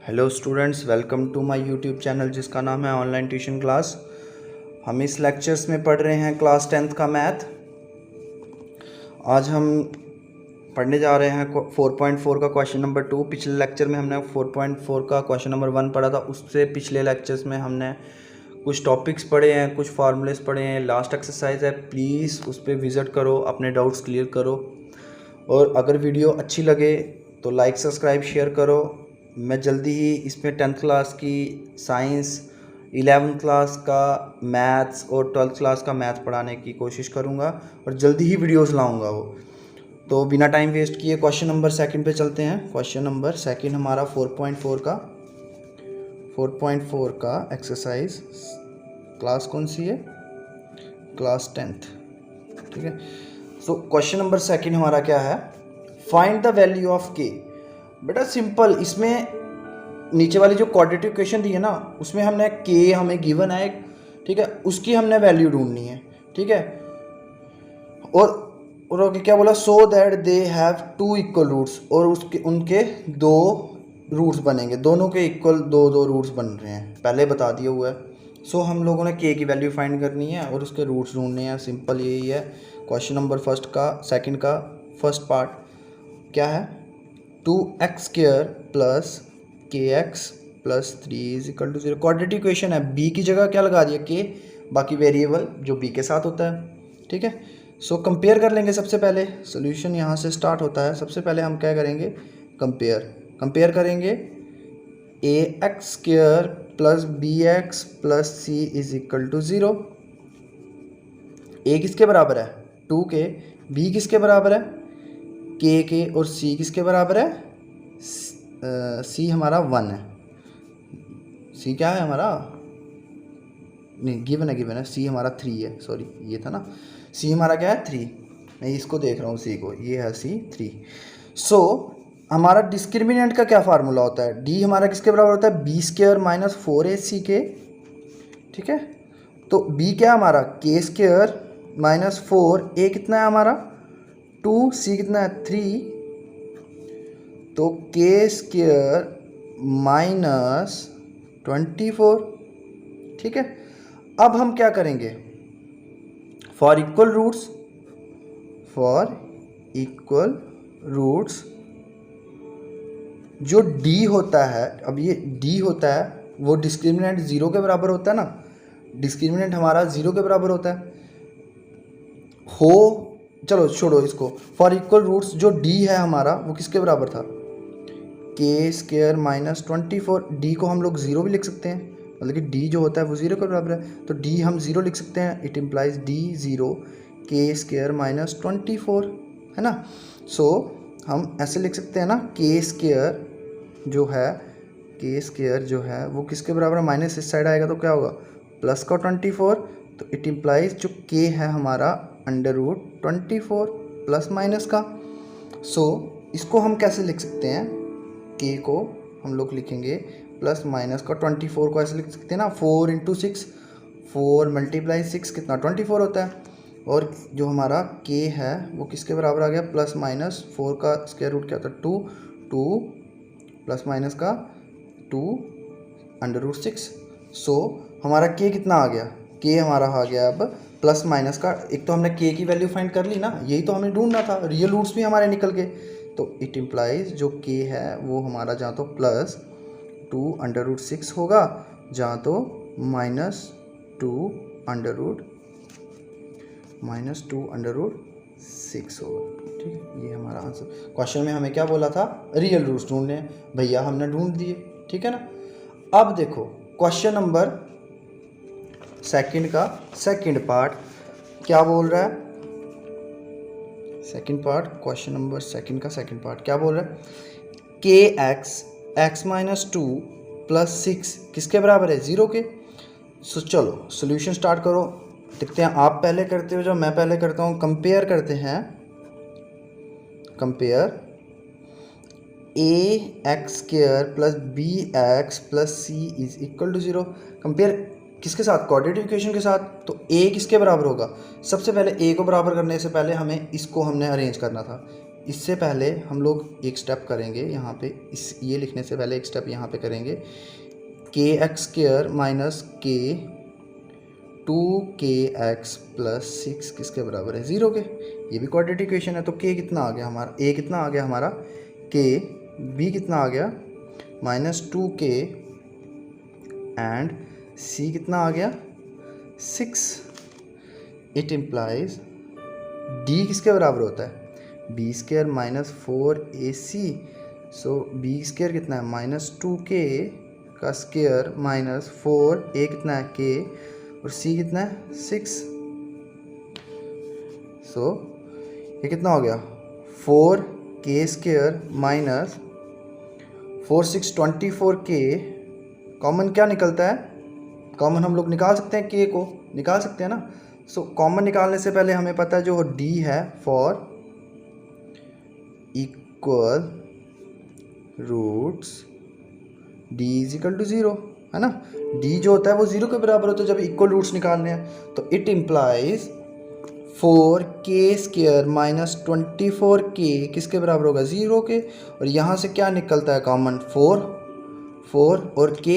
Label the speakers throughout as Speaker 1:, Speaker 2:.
Speaker 1: Hello students, welcome to my YouTube channel जिसका नाम है ऑनलाइन ट्यूशन क्लास। हम इस लेक्चर्स में पढ़ रहे हैं क्लास 10th का मैथ। आज हम पढ़ने जा रहे हैं 4.4 का क्वेश्चन नंबर 2। पिछले लेक्चर में हमने 4.4 का क्वेश्चन नंबर 1 पढ़ा था। उससे पिछले लेक्चर्स में हमने कुछ टॉपिक्स पढ़े हैं, कुछ फार्मूलेस पढ़े हैं। लास्ट एक्सरसाइज है, प्लीज़ उस पर विज़िट करो, अपने डाउट्स क्लियर करो। और अगर वीडियो अच्छी लगे तो लाइक, सब्सक्राइब, शेयर करो। मैं जल्दी ही इसमें 10th क्लास की साइंस, 11th क्लास का मैथ्स और 12th क्लास का मैथ पढ़ाने की कोशिश करूँगा और जल्दी ही वीडियोस लाऊंगा वो। तो बिना टाइम वेस्ट किए क्वेश्चन नंबर सेकंड पे चलते हैं। क्वेश्चन नंबर सेकंड हमारा 4.4 का एक्सरसाइज। क्लास कौन सी है? Class 10th। ठीक है। सो क्वेश्चन नंबर सेकंड हमारा क्या है? फाइंड द वैल्यू ऑफ के। बेटा सिंपल, इसमें नीचे वाली जो क्वाड्रेटिक इक्वेशन दी है ना, उसमें हमने के हमें गिवन है, ठीक है, उसकी हमने वैल्यू ढूंढनी है। ठीक है। और क्या बोला? So that they have two equal roots, और उसके उनके दो रूट्स बनेंगे, दोनों के इक्वल दो दो रूट्स बन रहे हैं, पहले बता दिया हुआ है। सो हम लोगों ने के की वैल्यू फाइंड करनी है और उसके रूट्स ढूंढने हैं। सिंपल यही है। क्वेश्चन नंबर सेकंड का फर्स्ट पार्ट क्या है? 2x² plus kx plus 3 is equal to 0। Quadratic equation है, b की जगह क्या लगा दिया? k, बाकी वेरिएबल जो b के साथ होता है। ठीक है। सो कंपेयर कर लेंगे। सबसे पहले सोल्यूशन यहाँ से स्टार्ट होता है। सबसे पहले हम क्या करेंगे? कंपेयर करेंगे। ax² plus bx plus c is equal to 0। a किसके बराबर है? 2 के। b किसके बराबर है? के। और c किसके बराबर है? c हमारा 1 है। c क्या है हमारा? नहीं, गिवन है। c हमारा 3 है। सॉरी, ये था ना। c हमारा क्या है? 3। मैं इसको देख रहा हूँ, c को। ये है c 3। सो हमारा डिस्क्रिमिनेंट का क्या फार्मूला होता है? d हमारा किसके बराबर होता है? b² माइनस 4ac के। ठीक है। तो b क्या है हमारा? k² minus 4। a कितना है हमारा? 2। c कितना है? 3। तो k² माइनस 24। ठीक है। अब हम क्या करेंगे? फॉर इक्वल रूट्स जो d होता है, अब ये d होता है, वो डिस्क्रिमिनेंट 0 के बराबर होता है ना। डिस्क्रिमिनेंट हमारा 0 के बराबर होता है। चलो छोड़ो इसको। फॉर इक्वल रूट्स जो d है हमारा, वो किसके बराबर था? k² minus 24। d को हम लोग 0 भी लिख सकते हैं, मतलब कि d जो होता है वो 0 के बराबर है, तो d हम 0 लिख सकते हैं। It implies d 0 k² minus 24, है ना। सो हम ऐसे लिख सकते हैं ना, k² जो है वो किसके बराबर है? माइनस इस साइड आएगा तो क्या होगा? प्लस का 24। तो इट इम्प्लाइज जो k है हमारा √24 प्लस माइनस का। सो इसको हम कैसे लिख सकते हैं? k को हम लोग लिखेंगे प्लस माइनस का 24 को ऐसे लिख सकते हैं ना, 4 × 6। 4 × 6 कितना? 24 होता है। और जो हमारा k है वो किसके बराबर आ गया? प्लस माइनस 4 का स्क्वायर रूट क्या होता है? 2 प्लस माइनस का 2 √6। सो हमारा k कितना आ गया? k हमारा आ गया अब प्लस माइनस का, एक तो हमने k की वैल्यू फाइंड कर ली ना, यही तो हमें ढूंढना था। रियल रूट्स भी हमारे निकल गए। तो इट इम्प्लाइज जो k है वो हमारा जहाँ तो प्लस 2 √6 होगा, जहाँ तो -2 √6 होगा। ठीक है, ये हमारा आंसर। क्वेश्चन में हमें क्या बोला था? रियल रूट्स ढूंढने हैं। भैया हमने ढूंढ दिए। ठीक है ना। अब देखो क्वेश्चन नंबर सेकंड का सेकंड पार्ट क्या बोल रहा है? क्वेश्चन नंबर सेकंड का सेकंड पार्ट क्या बोल रहा है? x माइनस 2 प्लस 6 किसके बराबर है? 0 के। सो चलो सोल्यूशन स्टार्ट करो। देखते हैं आप पहले करते हो, जो मैं पहले करता हूँ। कंपेयर करते हैं। Compare ax² plus bx plus c is equal to 0। Compare किसके साथ? क्वाड्रेटिक इक्वेशन के साथ। तो a किसके बराबर होगा? सबसे पहले a को बराबर करने से पहले हमें इसको हमने अरेंज करना था। इससे पहले हम लोग एक स्टेप करेंगे यहाँ पे, इस ये लिखने से पहले एक स्टेप यहाँ पे करेंगे। के एक्स स्क्वायर माइनस के 2kx प्लस 6 किसके बराबर है, 0 के। ये भी क्वाड्रेटिक इक्वेशन है। तो k कितना आ गया हमारा, a कितना आ गया हमारा k, b कितना आ गया -2k एंड c कितना आ गया 6। इट इम्प्लाइज d किसके बराबर होता है, b स्क्वायर माइनस 4ac। सो b स्क्वायर कितना है -2k का स्क्वायर माइनस 4a कितना है k और c कितना है 6। सो ये कितना हो गया 4k square minus 4 6 24k। Common क्या निकलता है, कॉमन हम लोग निकाल सकते हैं, k को निकाल सकते हैं ना। सो कॉमन निकालने से पहले हमें पता है जो d है for equal roots d is equal to 0 है ना। d जो होता है वो 0 के बराबर होता है जब इक्वल रूट्स निकालने हैं। तो it implies 4k square minus 24k किसके बराबर होगा 0 के। और यहाँ से क्या निकलता है कॉमन 4 और k,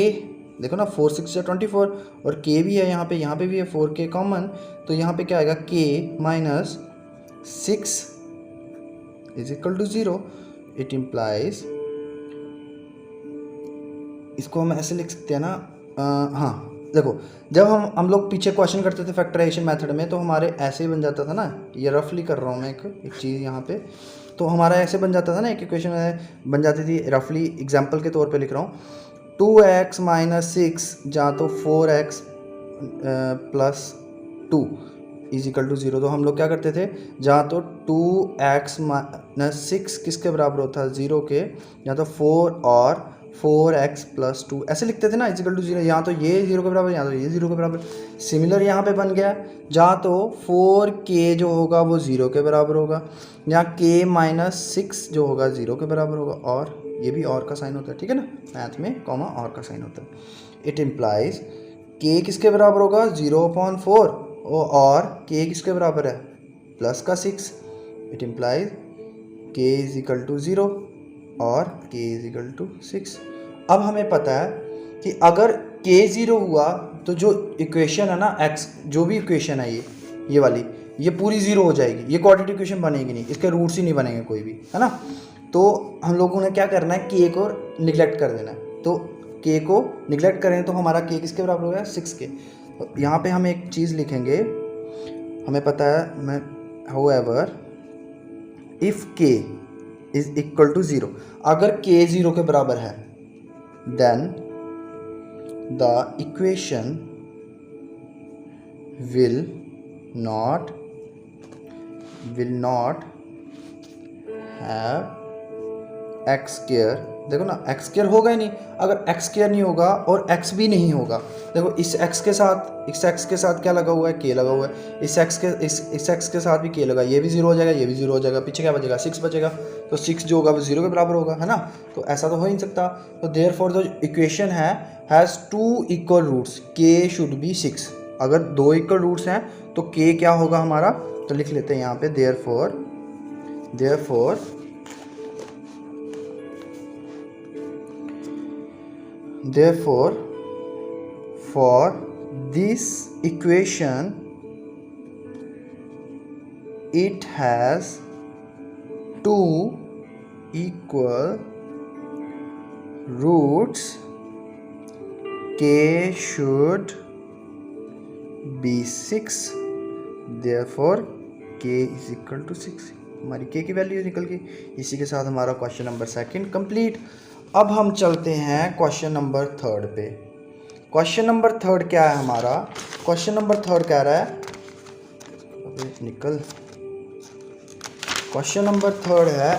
Speaker 1: देखो ना 4 6 24 और k भी है यहाँ पे भी है 4k कॉमन। तो यहाँ पे क्या आएगा k minus 6 is equal to 0। It implies, इसको हम ऐसे लिख सकते हैं ना, हाँ देखो जब हम लोग पीछे क्वेश्चन करते थे फैक्टराइजेशन मेथड में तो हमारे ऐसे ही बन जाता था ना, ये रफली कर रहा हूँ मैं एक चीज़ यहाँ पे। तो हमारा ऐसे बन जाता था ना, एक इक्वेशन बन जाती थी रफली, एग्जांपल के तौर पे लिख रहा हूँ 2x माइनस 6 जहाँ तो 4x plus 2 is equal to 0। तो हम लोग क्या करते थे, जहाँ तो 2x माइनस 6 किसके बराबर होता है 0 के, जहाँ तो 4 और 4x प्लस 2 ऐसे लिखते थे ना इज इक्वल टू 0। यहाँ तो ये 0 के बराबर, यहाँ तो ये 0 के बराबर। सिमिलर यहाँ पे बन गया, जहाँ तो 4k जो होगा वो 0 के बराबर होगा, यहाँ k माइनस 6 जो होगा 0 के बराबर होगा। और ये भी और का साइन होता है, ठीक है ना, मैथ में कॉमा और का साइन होता है। इट इम्प्लाइज k किसके बराबर होगा 0/4 और k किसके बराबर है प्लस का 6। It implies k is equal to 0 और k इज इक्वल टू 6। अब हमें पता है कि अगर k 0 हुआ तो जो इक्वेशन है ना x, जो भी इक्वेशन है ये वाली, ये पूरी 0 हो जाएगी, ये क्वाड्रेटिक इक्वेशन बनेगी नहीं, इसके रूट्स ही नहीं बनेंगे कोई भी, है ना। तो हम लोगों ने क्या करना है, k को निगलेक्ट कर देना है। तो k को निगलेक्ट करें तो हमारा k किसके बराबर हो गया 6 के। तो यहाँ पे हम एक चीज़ लिखेंगे, हमें पता है मैं however if k is equal to 0, अगर k 0 के बराबर है then the equation will not have x square. देखो ना एक्स स्क्वायर होगा ही नहीं, अगर एक्स स्क्वायर नहीं होगा और एक्स भी नहीं होगा, देखो इस एक्स के साथ क्या लगा हुआ है, के लगा हुआ है, इस एक्स के साथ भी के लगा, ये भी 0 हो जाएगा, ये भी 0 हो जाएगा, पीछे क्या बचेगा 6 बचेगा। तो 6 जो होगा वो 0 के बराबर होगा, है ना। तो ऐसा तो हो ही नहीं सकता। तो देयरफॉर जो इक्वेशन है हैज़ 2 इक्वल रूट्स, के शुड बी 6। अगर 2 इक्वल रूट्स हैं तो के क्या होगा हमारा, तो लिख लेते हैं यहाँ पे therefore for this equation it has 2 equal roots, k should be 6, therefore k is equal to 6। हमारी k की वैल्यू निकल गई। इसी के साथ हमारा क्वेश्चन नंबर 2 कंप्लीट। अब हम चलते हैं क्वेश्चन नंबर 3 पे। क्वेश्चन नंबर 3 क्या है हमारा, क्वेश्चन नंबर 3 कह रहा है, क्वेश्चन नंबर 3 है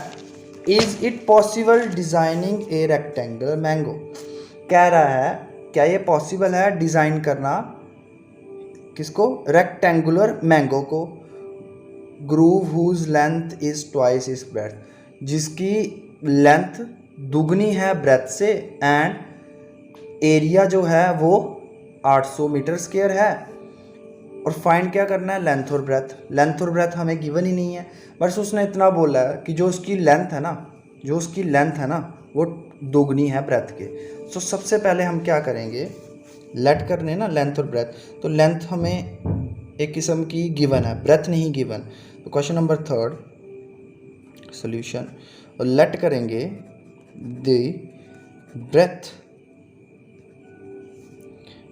Speaker 1: is it possible designing A rectangular mango. कह रहा है क्या ये पॉसिबल है डिजाइन करना, किसको, रेक्टेंगुलर मैंगो को, grove whose length is twice is breadth, जिसकी लेंथ दुगनी है ब्रेथ से एंड एरिया जो है वो 800 मीटर स्क्वायर है। और फाइंड क्या करना है, लेंथ और ब्रेथ। लेंथ और ब्रेथ हमें गिवन ही नहीं है, बस उसने इतना बोला है कि जो उसकी लेंथ है ना वो दोगुनी है ब्रेथ के। सो सबसे पहले हम क्या करेंगे, लेट करने ना लेंथ और ब्रेथ, तो लेंथ हमें एक किस्म की गिवन है, ब्रेथ नहीं गिवन। तो क्वेश्चन नंबर 3 सॉल्यूशन, और लेट करेंगे द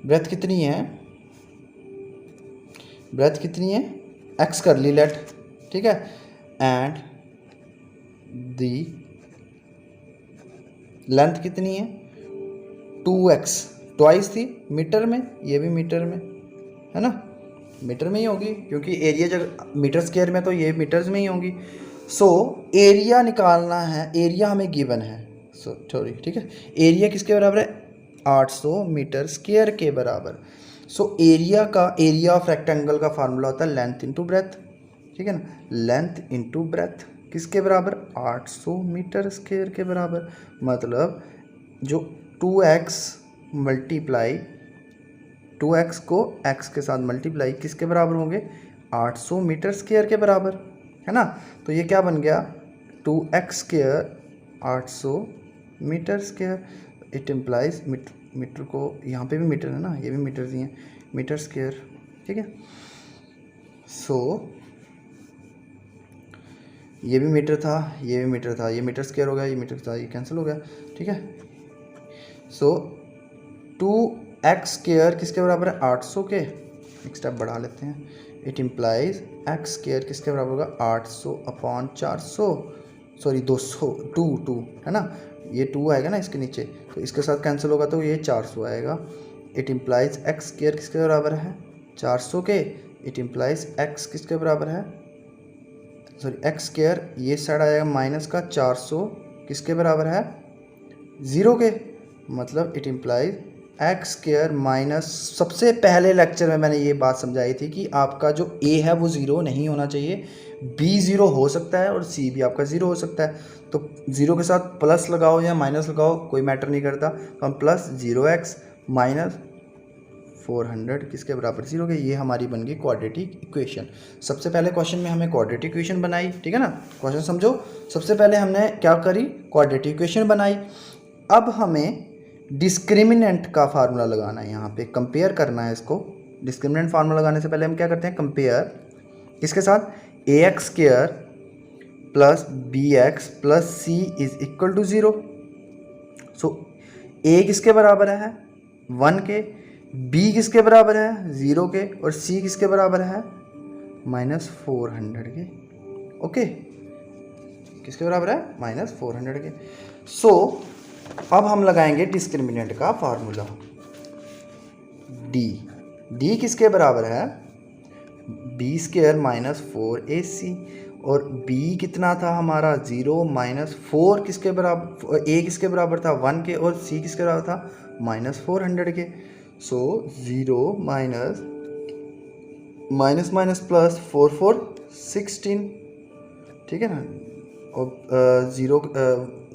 Speaker 1: ब्रेथ कितनी है, x कर ली लेट, ठीक है, एंड दी लेंथ कितनी है 2x, ट्वाइस थी मीटर में, ये भी मीटर में है ना, मीटर में ही होगी क्योंकि एरिया जब मीटर स्क्वायर में तो ये मीटर्स में ही होंगी। सो एरिया निकालना है, एरिया हमें गिवन है, ठीक है, एरिया किसके बराबर है 800 मीटर स्क्वायर के बराबर। सो एरिया ऑफ रेक्टेंगल का फार्मूला होता है लेंथ इंटू ब्रेथ, ठीक है ना, लेंथ इंटू ब्रेथ किसके बराबर 800 मीटर स्क्वायर के बराबर। मतलब जो 2x मल्टीप्लाई 2x को x के साथ मल्टीप्लाई किसके बराबर होंगे 800 मीटर स्क्वायर के बराबर, है ना। तो ये क्या बन गया 2x square 800 metre square, it implies metre को यहाँ पे भी मीटर है ना, ये भी मीटर ही है, मीटर स्क्वायर, ठीक है। सो ये भी मीटर था, ये भी मीटर था, ये मीटर स्क्वायर हो गया, ये मीटर था, ये कैंसिल हो गया, ठीक है। सो 2x स्क्वायर किसके बराबर है 800 के, एक स्टेप बढ़ा लेते हैं, इट इम्प्लाइज x स्क्वायर किसके बराबर होगा 800 अपॉन 400, सॉरी 200 2 है ना, ये 2 आएगा ना इसके नीचे, तो इसके साथ कैंसिल होगा तो ये 400 आएगा। इट इम्प्लाइज x स्क्वायर किसके बराबर है 400 के, इट इम्प्लाइज x किसके बराबर है, सॉरी x स्क्वायर ये साइड आएगा माइनस का 400 किसके बराबर है 0 के, मतलब it implies x square minus, सबसे पहले लेक्चर में मैंने ये बात समझाई थी कि आपका जो a है वो 0 नहीं होना चाहिए, b 0 हो सकता है और c भी आपका 0 हो सकता है। तो 0 के साथ प्लस लगाओ या माइनस लगाओ कोई मैटर नहीं करता, तो हम प्लस 0x माइनस 400 किसके बराबर 0 के, ये हमारी बन गई क्वाड्रेटिक इक्वेशन। सबसे पहले क्वेश्चन में हमें क्वाड्रेटिक इक्वेशन बनाई, ठीक है ना, क्वेश्चन समझो, सबसे पहले हमने क्या करी क्वाड्रेटिक इक्वेशन बनाई। अब हमें डिस्क्रिमिनेंट का फार्मूला लगाना है, यहाँ पे कंपेयर करना है इसको। डिस्क्रिमिनेंट फार्मूला लगाने से पहले हम क्या करते हैं कंपेयर किसके साथ ax square plus bx plus c is equal to 0। So a किसके बराबर है 1 के, b किसके बराबर है 0 के, और c किसके बराबर है -400 के, ओके, किसके बराबर है -400 के। सो अब हम लगाएंगे डिस्क्रिमिनेंट का फार्मूला, d किसके बराबर है b स्क्वायर माइनस 4ac, और b कितना था हमारा 0 माइनस 4 किसके बराबर, a किसके बराबर था 1 के, और c किसके बराबर था -400 के। सो 0 माइनस प्लस 4 16, ठीक है ना, और 0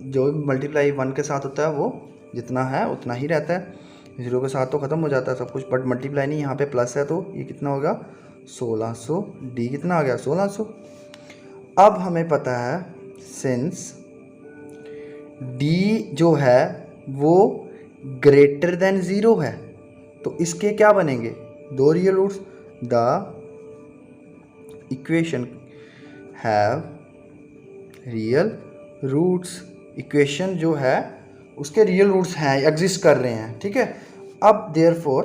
Speaker 1: जो मल्टीप्लाई 1 के साथ होता है वो जितना है उतना ही रहता है, 0 के साथ तो ख़त्म हो जाता है सब कुछ, बट मल्टीप्लाई नहीं, यहाँ पे प्लस है तो ये कितना होगा 1600, d कितना आ गया 1600। अब हमें पता है सिंस d जो है वो ग्रेटर देन 0 है, तो इसके क्या बनेंगे 2 real roots, the equation have real roots, equation जो है उसके रियल रूट्स हैं, एग्जिस्ट कर रहे हैं, ठीक है। अब देयरफॉर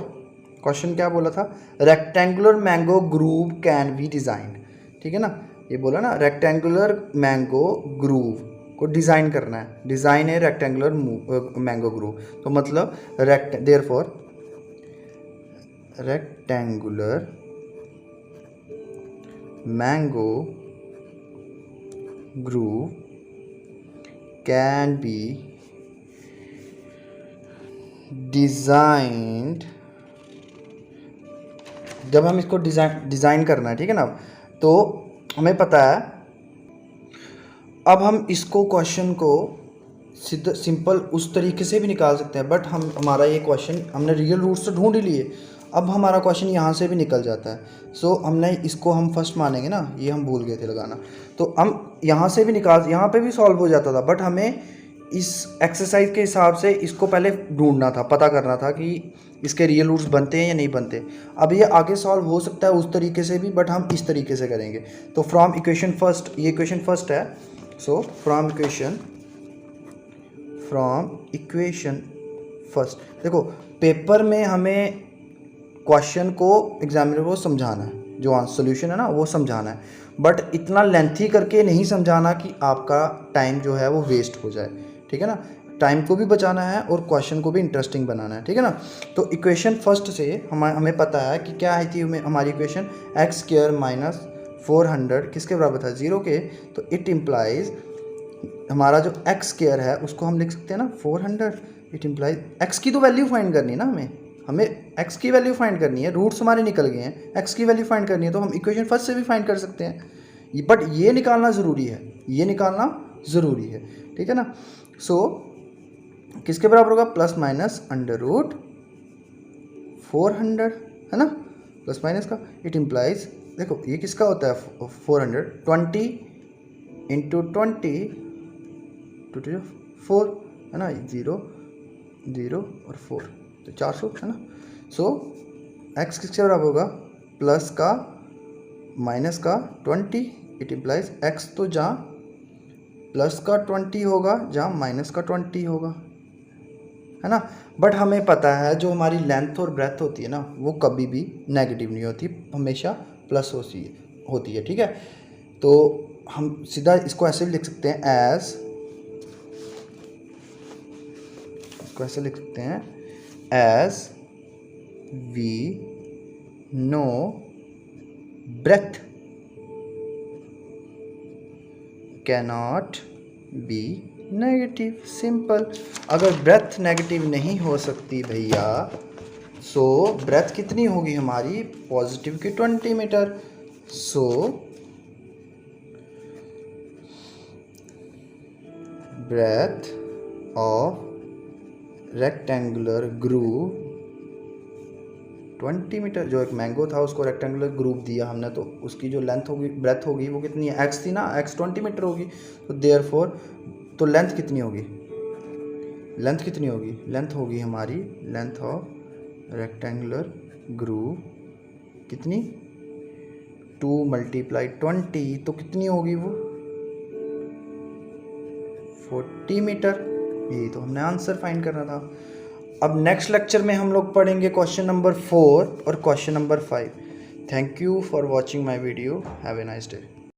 Speaker 1: क्वेश्चन क्या बोला था, rectangular mango groove can be design, ठीक है ना, ये बोला ना रेक्टेंगुलर मैंगो ग्रूव को डिज़ाइन करना है, डिज़ाइन है रेक्टेंगुलर मैंगो ग्रूव, तो मतलब therefore rectangular mango groove can be designed, जब हम इसको डिज़ाइन करना है, ठीक है ना, तो हमें पता है अब हम इसको क्वेश्चन को सिंपल उस तरीके से भी निकाल सकते हैं, बट हमारा ये क्वेश्चन हमने रियल रूट्स तो ढूंढ ही लिए, अब हमारा क्वेश्चन यहाँ से भी निकल जाता है। सो हमने इसको हम फर्स्ट मानेंगे ना, ये हम भूल गए थे लगाना, तो हम यहाँ से भी निकाल, यहाँ पे भी सॉल्व हो जाता था, बट हमें इस एक्सरसाइज के हिसाब से इसको पहले ढूंढना था, पता करना था कि इसके रियल रूट्स बनते हैं या नहीं बनते। अब ये आगे सॉल्व हो सकता है उस तरीके से भी, बट हम इस तरीके से करेंगे। तो फ्रॉम इक्वेशन फर्स्ट, ये इक्वेशन फर्स्ट है, सो फ्रॉम इक्वेशन फर्स्ट। देखो पेपर में हमें क्वेश्चन को एग्जामिनर को समझाना है, जो आंसर सोल्यूशन है ना वो समझाना है, बट इतना लेंथी करके नहीं समझाना कि आपका टाइम जो है वो वेस्ट हो जाए, ठीक है ना। टाइम को भी बचाना है और क्वेश्चन को भी इंटरेस्टिंग बनाना है, ठीक है ना। तो इक्वेशन फर्स्ट से हमें पता है कि क्या आई थी हमारी इक्वेशन, एक्स स्क्वायर माइनस 400 किसके बराबर था, 0 के। तो इट इम्प्लाइज हमारा जो एक्स स्क्वायर है उसको हम लिख सकते हैं ना 400। इट इम्प्लाइज एक्स की तो वैल्यू फाइंड करनी है ना, हमें एक्स की वैल्यू फाइंड करनी है, रूट्स हमारे निकल गए हैं, एक्स की वैल्यू फाइंड करनी है, तो हम इक्वेशन फर्स्ट से भी फाइंड कर सकते हैं, बट ये निकालना ज़रूरी है, ये निकालना ज़रूरी है, ठीक है ना। सो किसके बराबर होगा, प्लस माइनस अंडर रूट 400, है ना, प्लस माइनस का। इट इम्प्लाइज, देखो ये किसका होता है 400, 20 इंटू 20 टू 4, है ना, 0 0 और 4, तो 400, है ना। सो एक्स किसके बराबर होगा, प्लस का माइनस का 20। इट इम्प्लाइज एक्स तो जहाँ प्लस का 20 होगा जहाँ माइनस का 20 होगा, है ना। बट हमें पता है जो हमारी लेंथ और ब्रेथ होती है ना वो कभी भी नेगेटिव नहीं होती, हमेशा प्लस होती है, ठीक है। तो हम सीधा इसको ऐसे भी लिख सकते हैं as we know breadth cannot be negative, simple. अगर ब्रेथ नेगेटिव नहीं हो सकती भैया, सो ब्रेथ कितनी होगी हमारी, पॉजिटिव की 20 metre. So breadth of rectangular grove 20 metre. जो एक मैंगो था उसको रेक्टेंगुलर ग्रुप दिया हमने, तो उसकी जो लेंथ होगी, ब्रेथ होगी, वो कितनी है, एक्स थी ना, एक्स 20 मीटर होगी। तो देयरफॉर तो लेंथ कितनी होगी, लेंथ होगी हमारी, लेंथ ऑफ रेक्टेंगुलर ग्रुप कितनी, 2 × 20, तो कितनी होगी वो 40 मीटर। यही तो हमने आंसर फाइंड करना था। अब नेक्स्ट लेक्चर में हम लोग पढ़ेंगे क्वेश्चन नंबर 4 और question number 5। Thank you for watching my video, have a nice day.